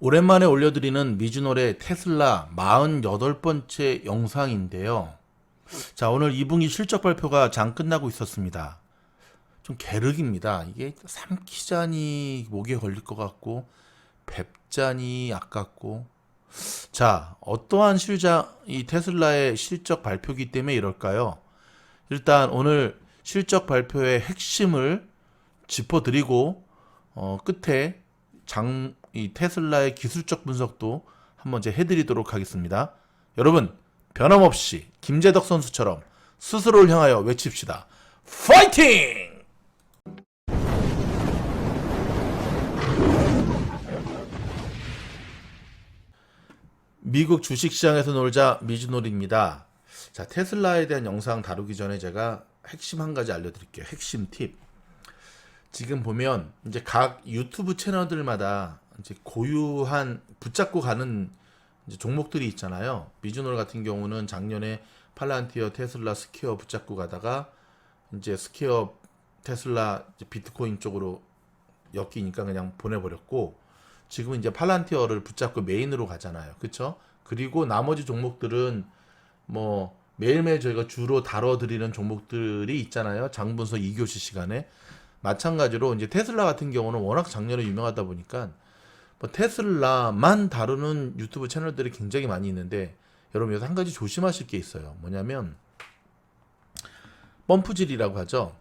오랜만에 올려드리는 미즈노의 테슬라 48번째 영상인데요. 자, 오늘 2분기 실적 발표가 장 끝나고 있었습니다. 좀 게륵입니다. 이게 삼키자니 목에 걸릴 것 같고 뵙자니 아깝고. 자, 어떠한 이 테슬라의 실적 발표기 때문에 이럴까요? 일단 오늘 실적 발표의 핵심을 짚어드리고 끝에 이 테슬라의 기술적 분석도 한번 이제 해드리도록 하겠습니다. 여러분, 변함없이 김재덕 선수처럼 스스로를 향하여 외칩시다. 파이팅! 미국 주식시장에서 놀자 미즈놀입니다. 자, 테슬라에 대한 영상 다루기 전에 제가 핵심 한 가지 알려드릴게요. 핵심 팁. 지금 보면 이제 각 유튜브 채널들마다 이제 고유한 붙잡고 가는 이제 종목들이 있잖아요. 미즈놀 같은 경우는 작년에 팔란티어, 테슬라, 스퀘어 붙잡고 가다가 이제 스퀘어, 테슬라, 이제 비트코인 쪽으로 엮이니까 그냥 보내버렸고, 지금은 이제 팔란티어를 붙잡고 메인으로 가잖아요. 그쵸? 그리고 나머지 종목들은 뭐 매일매일 저희가 주로 다뤄드리는 종목들이 있잖아요. 장분석 2교시 시간에. 마찬가지로 이제 테슬라 같은 경우는 워낙 작년에 유명하다 보니까 뭐 테슬라만 다루는 유튜브 채널들이 굉장히 많이 있는데, 여러분 여기서 한 가지 조심하실 게 있어요. 뭐냐면 펌프질이라고 하죠.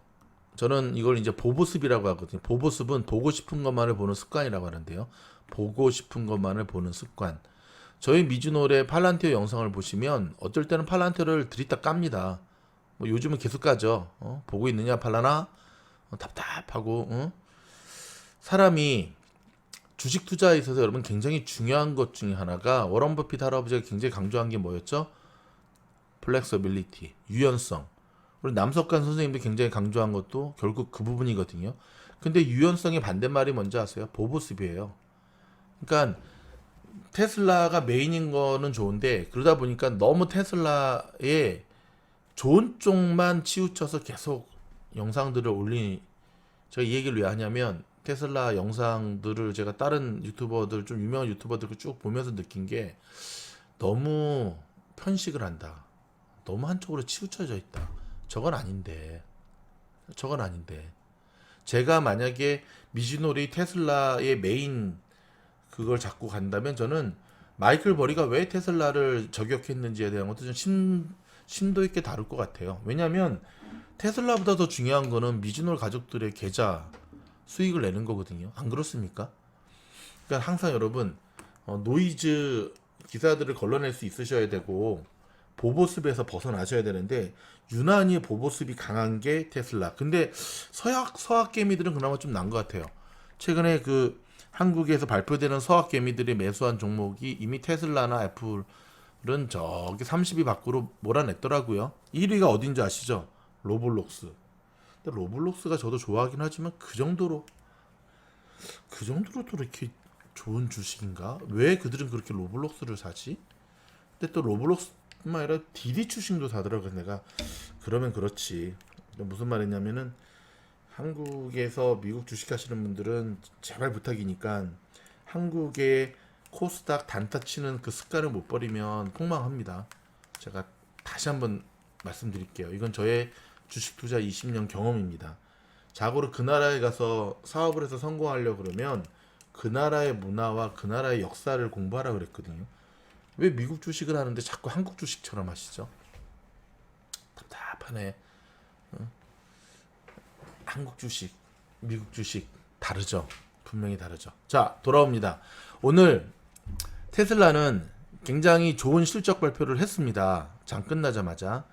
저는 이걸 이제 보보습이라고 하거든요. 보보습은 보고 싶은 것만을 보는 습관이라고 하는데요. 보고 싶은 것만을 보는 습관. 저희 미즈놀의 팔란티어 영상을 보시면 어쩔 때는 팔란티어를 들이다 깝니다. 뭐 요즘은 계속 까죠. 보고 있느냐 팔라나? 답답하고. 사람이 주식 투자에 있어서 여러분 굉장히 중요한 것 중에 하나가, 워런 버핏 할아버지가 굉장히 강조한 게 뭐였죠? 플렉서빌리티, 유연성. 우리 남석관 선생님도 굉장히 강조한 것도 결국 그 부분이거든요. 근데 유연성의 반대말이 뭔지 아세요? 보보습이에요. 그러니까 테슬라가 메인인 거는 좋은데, 그러다 보니까 너무 테슬라에 좋은 쪽만 치우쳐서 계속 영상들을 제가 이 얘기를 왜 하냐면, 테슬라 영상들을 제가 다른 유튜버들, 좀 유명한 유튜버들 쭉 보면서 느낀 게, 너무 편식을 한다. 너무 한쪽으로 치우쳐져 있다. 저건 아닌데. 제가 만약에 미즈놀이 테슬라의 메인 그걸 잡고 간다면, 저는 마이클 버리가 왜 테슬라를 저격했는지에 대한 것도 좀 심도 있게 다룰 것 같아요. 왜냐하면 테슬라보다 더 중요한 거는 미즈놀 가족들의 계좌 수익을 내는 거거든요. 안 그렇습니까? 그러니까 항상 여러분, 노이즈 기사들을 걸러낼 수 있으셔야 되고 보보습에서 벗어나셔야 되는데, 유난히 보보습이 강한 게 테슬라. 근데 서학 개미들은 그나마 좀 난 것 같아요. 최근에 그 한국에서 발표되는 서학 개미들이 매수한 종목이 이미 테슬라나 애플은 저기 30위 밖으로 몰아냈더라고요. 1위가 어딘지 아시죠? 로블록스. 근데 로블록스가 저도 좋아하긴 하지만 그 정도로 또 이렇게 좋은 주식인가? 왜 그들은 그렇게 로블록스를 사지? 근데 또 로블록스뿐만 아니라 디디 주식도 사더라고요. 내가 그러면 그렇지. 무슨 말이냐면은, 한국에서 미국 주식 하시는 분들은 제발 부탁이니까 한국의 코스닥 단타 치는 그 습관을 못 버리면 폭망합니다. 제가 다시 한번 말씀드릴게요. 이건 저의 주식 투자 20년 경험입니다. 자고로 그 나라에 가서 사업을 해서 성공하려고 그러면 그 나라의 문화와 그 나라의 역사를 공부하라 그랬거든요. 왜 미국 주식을 하는데 자꾸 한국 주식처럼 하시죠? 답답하네. 한국 주식, 미국 주식 다르죠. 분명히 다르죠. 자, 돌아옵니다. 오늘 테슬라는 굉장히 좋은 실적 발표를 했습니다. 장 끝나자마자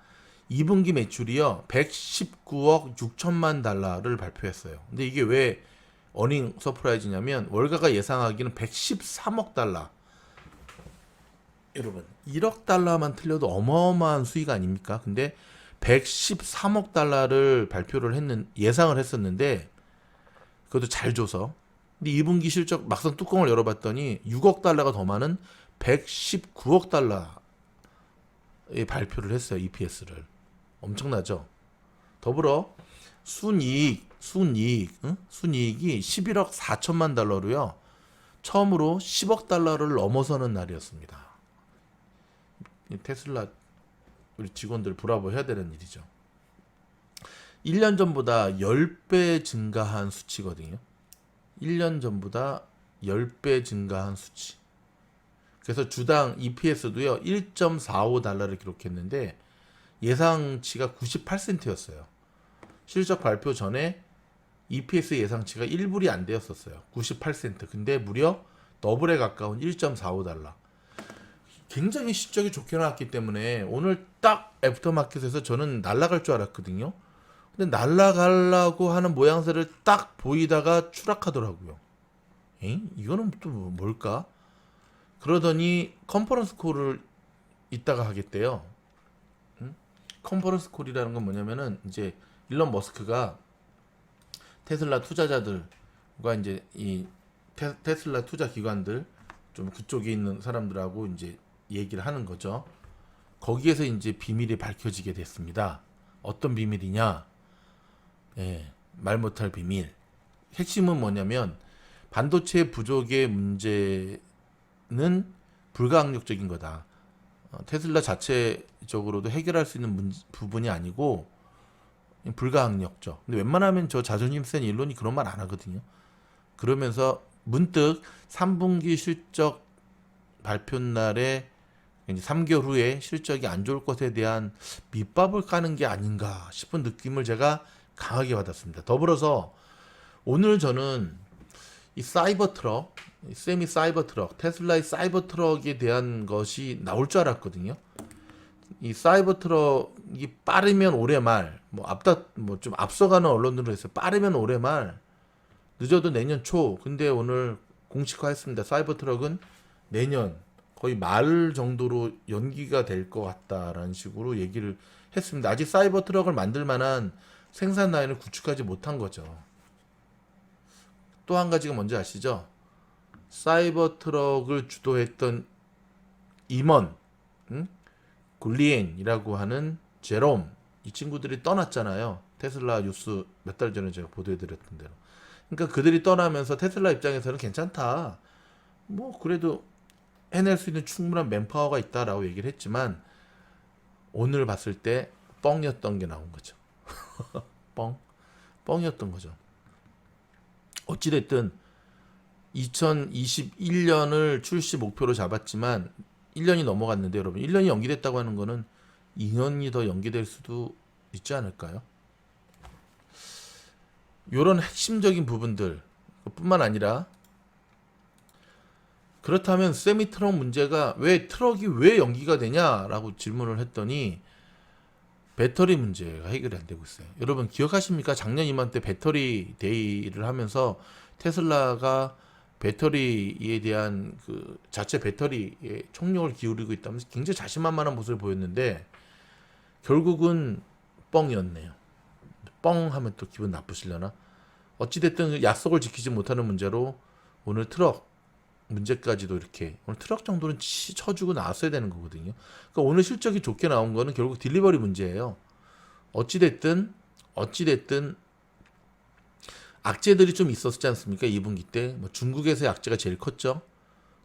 2분기 매출이요 119억 6천만 달러를 발표했어요. 근데 이게 왜 어닝 서프라이즈냐면, 월가가 예상하기는 113억 달러. 여러분, 1억 달러만 틀려도 어마어마한 수익 아닙니까? 근데 113억 달러를 예상을 했었는데, 그것도 잘 줘서. 근데 2분기 실적 막상 뚜껑을 열어봤더니 6억 달러가 더 많은 119억 달러의 발표를 했어요. EPS를. 엄청나죠? 더불어 순이익이 11억 4천만 달러로요. 처음으로 10억 달러를 넘어서는 날이었습니다. 이 테슬라 우리 직원들 브라보 해야 되는 일이죠. 1년 전보다 10배 증가한 수치거든요. 1년 전보다 10배 증가한 수치. 그래서 주당 EPS도요 1.45달러를 기록했는데 예상치가 98센트였어요. 실적 발표 전에 EPS 예상치가 1불이 안 되었었어요. 98센트. 근데 무려 더블에 가까운 1.45달러. 굉장히 실적이 좋게 나왔기 때문에 오늘 딱 애프터마켓에서 저는 날아갈 줄 알았거든요. 근데 날아가려고 하는 모양새를 딱 보이다가 추락하더라고요. 이거는 또 뭘까? 그러더니 컨퍼런스 콜을 이따가 하겠대요. 컨퍼런스 콜이라는 건 뭐냐면은 이제 일론 머스크가 테슬라 투자자들과 이제 이 테슬라 투자 기관들 좀 그쪽에 있는 사람들하고 이제 얘기를 하는 거죠. 거기에서 이제 비밀이 밝혀지게 됐습니다. 어떤 비밀이냐? 예, 말 못할 비밀. 핵심은 뭐냐면 반도체 부족의 문제는 불가항력적인 거다. 테슬라 자체적으로도 해결할 수 있는 부분이 아니고 불가항력적. 근데 웬만하면 저 자존심 센 일론이 그런 말 안 하거든요. 그러면서 문득 3분기 실적 발표 날에 3개월 후에 실적이 안 좋을 것에 대한 밑밥을 까는 게 아닌가 싶은 느낌을 제가 강하게 받았습니다. 더불어서 오늘 저는 이 사이버 트럭, 세미 사이버 트럭, 테슬라의 사이버 트럭에 대한 것이 나올 줄 알았거든요. 이 사이버 트럭이 빠르면 올해 말, 좀 앞서가는 언론으로 해서 빠르면 올해 말, 늦어도 내년 초. 근데 오늘 공식화했습니다. 사이버 트럭은 내년 거의 말 정도로 연기가 될 것 같다라는 식으로 얘기를 했습니다. 아직 사이버 트럭을 만들 만한 생산 라인을 구축하지 못한 거죠. 또 한 가지가 뭔지 아시죠? 사이버 트럭을 주도했던 임원, 굴리엔이라고 하는 제롬, 이 친구들이 떠났잖아요. 테슬라 뉴스 몇 달 전에 제가 보도해드렸던 대로. 그러니까 그들이 떠나면서 테슬라 입장에서는 괜찮다. 뭐 그래도 해낼 수 있는 충분한 맨파워가 있다라고 얘기를 했지만 오늘 봤을 때 뻥이었던 게 나온 거죠. 뻥이었던 거죠. 어찌됐든 2021년을 출시 목표로 잡았지만 1년이 넘어갔는데 여러분 1년이 연기됐다고 하는 거는 2년이 더 연기될 수도 있지 않을까요? 이런 핵심적인 부분들 뿐만 아니라 그렇다면 세미 트럭 문제가 트럭이 왜 연기가 되냐라고 질문을 했더니 배터리 문제가 해결이 안 되고 있어요. 여러분 기억하십니까? 작년 이맘때 배터리 데이를 하면서 테슬라가 배터리에 대한 그 자체 배터리에 총력을 기울이고 있다면서 굉장히 자신만만한 모습을 보였는데 결국은 뻥이었네요. 뻥 하면 또 기분 나쁘시려나? 어찌됐든 약속을 지키지 못하는 문제로 오늘 트럭 문제까지도 이렇게 오늘 트럭 정도는 쳐주고 나왔어야 되는 거거든요. 그러니까 오늘 실적이 좋게 나온 거는 결국 딜리버리 문제예요. 어찌됐든 악재들이 좀 있었지 않습니까? 2분기 때 뭐 중국에서의 악재가 제일 컸죠.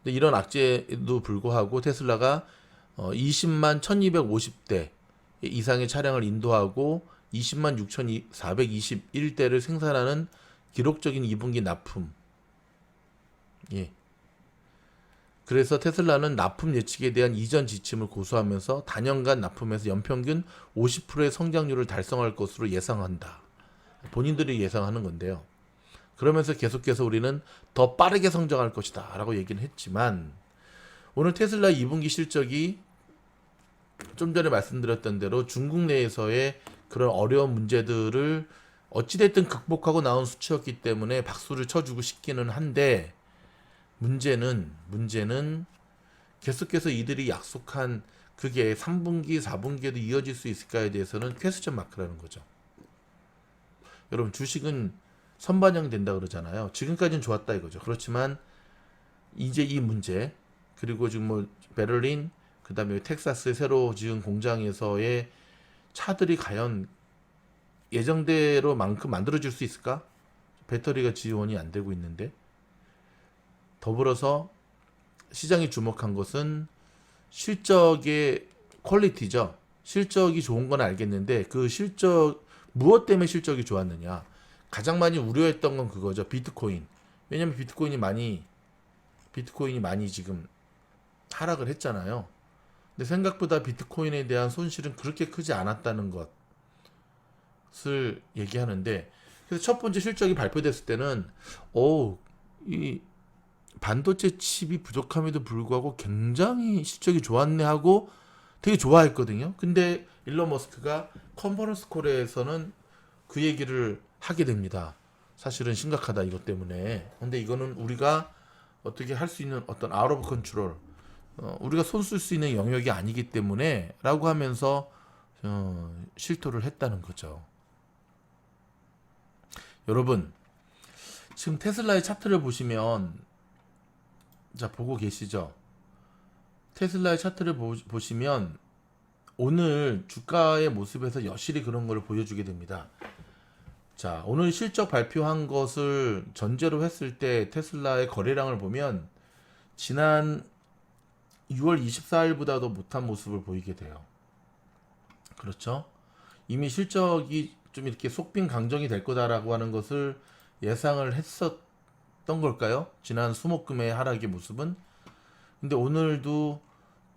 근데 이런 악재도 불구하고 테슬라가 20만 1250대 이상의 차량을 인도하고 20만 6421대를 생산하는 기록적인 2분기 납품. 예. 그래서 테슬라는 납품 예측에 대한 이전 지침을 고수하면서 단연간 납품에서 연평균 50%의 성장률을 달성할 것으로 예상한다. 본인들이 예상하는 건데요. 그러면서 계속해서 우리는 더 빠르게 성장할 것이다 라고 얘기는 했지만 오늘 테슬라 2분기 실적이 좀 전에 말씀드렸던 대로 중국 내에서의 그런 어려운 문제들을 어찌됐든 극복하고 나온 수치였기 때문에 박수를 쳐주고 싶기는 한데 문제는 계속해서 이들이 약속한 그게 3분기, 4분기에도 이어질 수 있을까에 대해서는 퀘스천 마크라는 거죠. 여러분 주식은 선반영이 된다 그러잖아요. 지금까지는 좋았다 이거죠. 그렇지만 이제 이 문제 그리고 지금 뭐 베를린 그다음에 텍사스의 새로 지은 공장에서의 차들이 과연 예정대로만큼 만들어질 수 있을까? 배터리가 지원이 안 되고 있는데 더불어서 시장이 주목한 것은 실적의 퀄리티죠. 실적이 좋은 건 알겠는데 그 실적 무엇 때문에 실적이 좋았느냐. 가장 많이 우려했던 건 그거죠. 비트코인. 왜냐면 비트코인이 많이 지금 하락을 했잖아요. 근데 생각보다 비트코인에 대한 손실은 그렇게 크지 않았다는 것을 얘기하는데, 그래서 첫 번째 실적이 발표됐을 때는 이 반도체 칩이 부족함에도 불구하고 굉장히 실적이 좋았네 하고 되게 좋아했거든요. 근데 일론 머스크가 컨퍼런스 콜에서는 그 얘기를 하게 됩니다. 사실은 심각하다 이것 때문에. 근데 이거는 우리가 어떻게 할 수 있는 어떤 아웃 오브 컨트롤, 우리가 손 쓸 수 있는 영역이 아니기 때문에 라고 하면서 실토를 했다는 거죠. 여러분, 지금 테슬라의 차트를 보시면, 자, 보고 계시죠? 테슬라의 차트를 보시면 오늘 주가의 모습에서 여실히 그런 걸 보여주게 됩니다. 자, 오늘 실적 발표한 것을 전제로 했을 때 테슬라의 거래량을 보면 지난 6월 24일보다도 못한 모습을 보이게 돼요. 그렇죠? 이미 실적이 좀 이렇게 속빈 강정이 될 거다라고 하는 것을 예상을 했었던 걸까요? 지난 수목금의 하락의 모습은. 근데 오늘도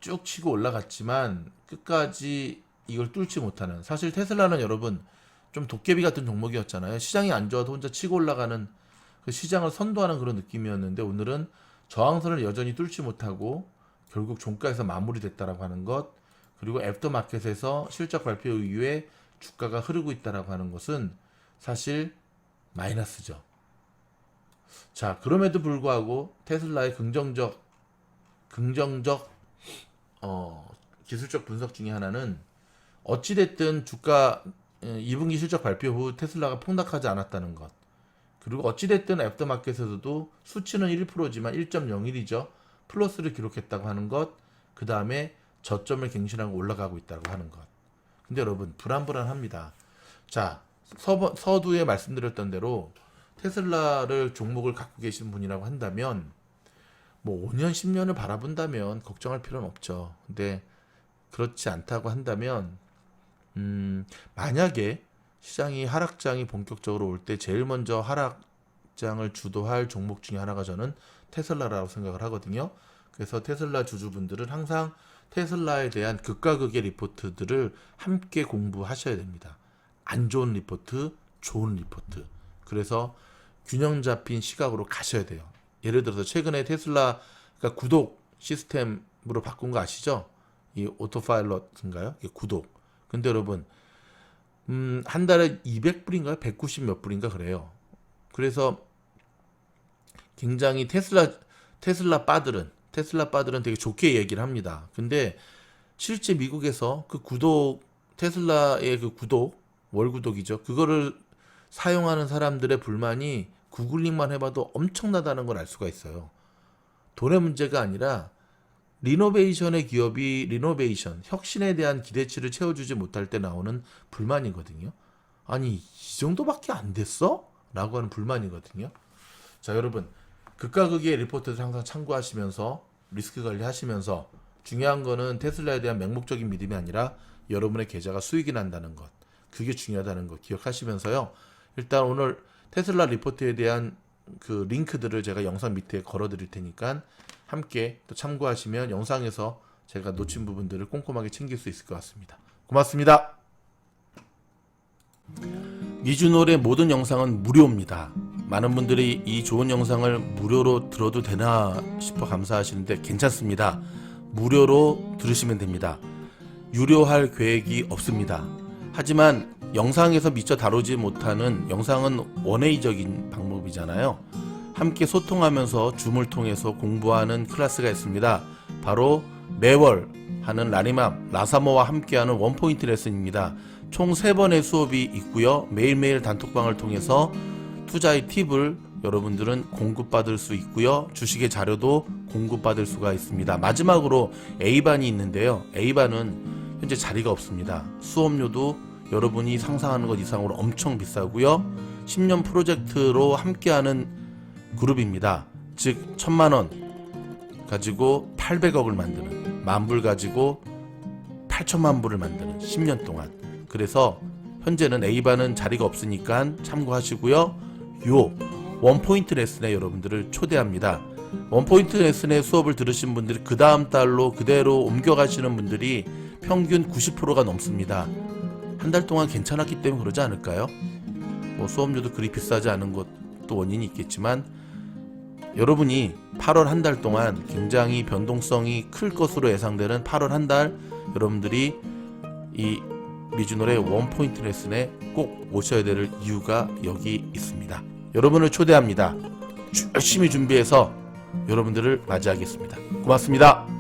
쭉 치고 올라갔지만 끝까지 이걸 뚫지 못하는, 사실 테슬라는 여러분 좀 도깨비 같은 종목이었잖아요. 시장이 안 좋아도 혼자 치고 올라가는, 그 시장을 선도하는 그런 느낌이었는데 오늘은 저항선을 여전히 뚫지 못하고 결국 종가에서 마무리됐다라고 하는 것, 그리고 애프터마켓에서 실적 발표 이후에 주가가 흐르고 있다라고 하는 것은 사실 마이너스죠. 자, 그럼에도 불구하고 테슬라의 긍정적 기술적 분석 중에 하나는 어찌됐든 주가 2분기 실적 발표 후 테슬라가 폭락하지 않았다는 것, 그리고 어찌됐든 애프터마켓에서도 수치는 1%지만 1.01이죠. 플러스를 기록했다고 하는 것, 그 다음에 저점을 갱신하고 올라가고 있다고 하는 것. 근데 여러분, 불안합니다. 자, 서두에 말씀드렸던 대로 테슬라를 종목을 갖고 계신 분이라고 한다면 뭐 5년 10년을 바라본다면 걱정할 필요는 없죠. 근데 그렇지 않다고 한다면 만약에 시장이 하락장이 본격적으로 올 때 제일 먼저 하락장을 주도할 종목 중에 하나가 저는 테슬라라고 생각을 하거든요. 그래서 테슬라 주주분들은 항상 테슬라에 대한 극과 극의 리포트들을 함께 공부하셔야 됩니다. 안 좋은 리포트, 좋은 리포트. 그래서 균형 잡힌 시각으로 가셔야 돼요. 예를 들어서 최근에 테슬라가 구독 시스템으로 바꾼 거 아시죠? 이 오토파일럿인가요? 이게 구독. 근데 여러분, 한 달에 200불인가요? 190 몇 불인가 그래요. 그래서 굉장히 테슬라 바들은 되게 좋게 얘기를 합니다. 근데 실제 미국에서 그 구독, 테슬라의 그 구독, 월 구독이죠. 그거를 사용하는 사람들의 불만이 구글링만 해봐도 엄청나다는 걸 알 수가 있어요. 돈의 문제가 아니라 리노베이션의 기업이 혁신에 대한 기대치를 채워주지 못할 때 나오는 불만이거든요. 아니, 이 정도밖에 안 됐어? 라고 하는 불만이거든요. 자, 여러분, 극과 극의 리포트를 항상 참고하시면서 리스크 관리하시면서, 중요한 거는 테슬라에 대한 맹목적인 믿음이 아니라 여러분의 계좌가 수익이 난다는 것, 그게 중요하다는 것 기억하시면서요. 일단 오늘 테슬라 리포트에 대한 그 링크들을 제가 영상 밑에 걸어 드릴 테니까 함께 또 참고하시면 영상에서 제가 놓친 부분들을 꼼꼼하게 챙길 수 있을 것 같습니다. 고맙습니다. 미주놀의 모든 영상은 무료입니다. 많은 분들이 이 좋은 영상을 무료로 들어도 되나 싶어 감사하시는데 괜찮습니다. 무료로 들으시면 됩니다. 유료할 계획이 없습니다. 하지만 영상에서 미처 다루지 못하는, 영상은 원웨이적인 방법이잖아요. 함께 소통하면서 줌을 통해서 공부하는 클래스가 있습니다. 바로 매월 하는 라사모와 함께하는 원포인트 레슨입니다. 총 3번의 수업이 있고요. 매일매일 단톡방을 통해서 투자의 팁을 여러분들은 공급받을 수 있고요. 주식의 자료도 공급받을 수가 있습니다. 마지막으로 A반이 있는데요. A반은 현재 자리가 없습니다. 수업료도 여러분이 상상하는 것 이상으로 엄청 비싸고요. 10년 프로젝트로 함께하는 그룹입니다. 즉 1000만원 가지고 800억을 만드는, 만불 가지고 8천만 불을 만드는 10년 동안. 그래서 현재는 A반은 자리가 없으니까 참고하시고요. 요 원포인트 레슨에 여러분들을 초대합니다. 원포인트 레슨의 수업을 들으신 분들이 그 다음 달로 그대로 옮겨가시는 분들이 평균 90%가 넘습니다. 한 달 동안 괜찮았기 때문에 그러지 않을까요? 뭐 수업료도 그리 비싸지 않은 것도 원인이 있겠지만, 여러분이 8월 한 달 동안 굉장히 변동성이 클 것으로 예상되는 8월 한 달, 여러분들이 이 미주노래 원포인트 레슨에 꼭 오셔야 될 이유가 여기 있습니다. 여러분을 초대합니다. 열심히 준비해서 여러분들을 맞이하겠습니다. 고맙습니다.